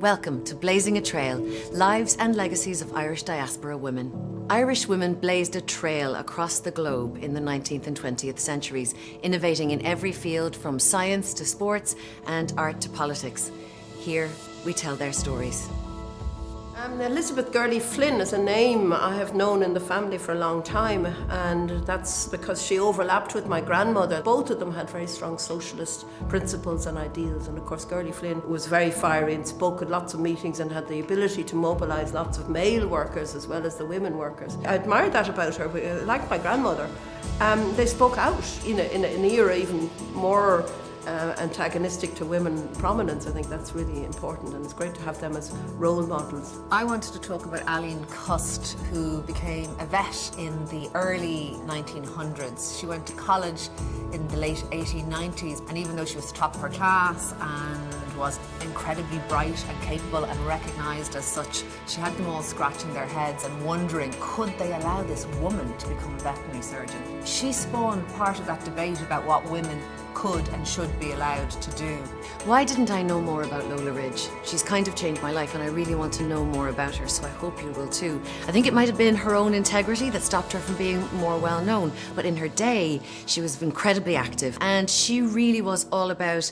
Welcome to Blazing a Trail, Lives and Legacies of Irish Diaspora Women. Irish women blazed a trail across the globe in the 19th and 20th centuries, innovating in every field from science to sports and art to politics. Here, we tell their stories. Elizabeth Gurley Flynn is a name I have known in the family for a long time, and that's because she overlapped with my grandmother. Both of them had very strong socialist principles and ideals, and of course Gurley Flynn was very fiery and spoke at lots of meetings and had the ability to mobilise lots of male workers as well as the women workers. I admired that about her. Like my grandmother, they spoke out in an era even more antagonistic to women prominence. I think that's really important, and it's great to have them as role models. I wanted to talk about Aline Cust, who became a vet in the early 1900s. She went to college in the late 1890s, and even though she was top of her class and was incredibly bright and capable and recognised as such, she had them all scratching their heads and wondering, could they allow this woman to become a veterinary surgeon? She spawned part of that debate about what women could and should be allowed to do. Why didn't I know more about Lola Ridge? She's kind of changed my life, and I really want to know more about her, so I hope you will too. I think it might have been her own integrity that stopped her from being more well known, but in her day, she was incredibly active, and she really was all about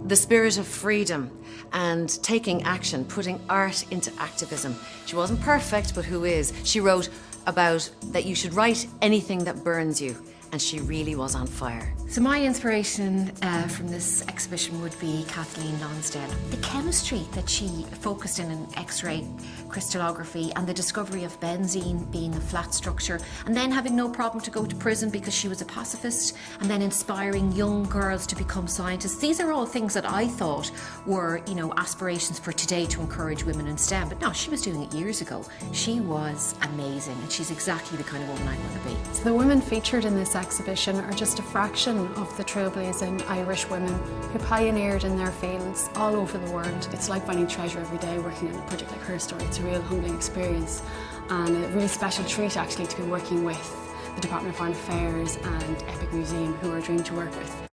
the spirit of freedom and taking action, putting art into activism. She wasn't perfect, but who is? She wrote about that you should write anything that burns you, and she really was on fire. So my inspiration from this exhibition would be Kathleen Lonsdale. The chemistry that she focused in X-ray crystallography and the discovery of benzene being a flat structure, and then having no problem to go to prison because she was a pacifist, and then inspiring young girls to become scientists. These are all things that I thought were, aspirations for today to encourage women in STEM. But no, she was doing it years ago. She was amazing, and she's exactly the kind of woman I want to be. So the women featured in this exhibition are just a fraction of the trailblazing Irish women who pioneered in their fields all over the world. It's like finding treasure every day working on a project like Her Story. It's a real humbling experience and a really special treat actually to be working with the Department of Foreign Affairs and Epic Museum, who are a dream to work with.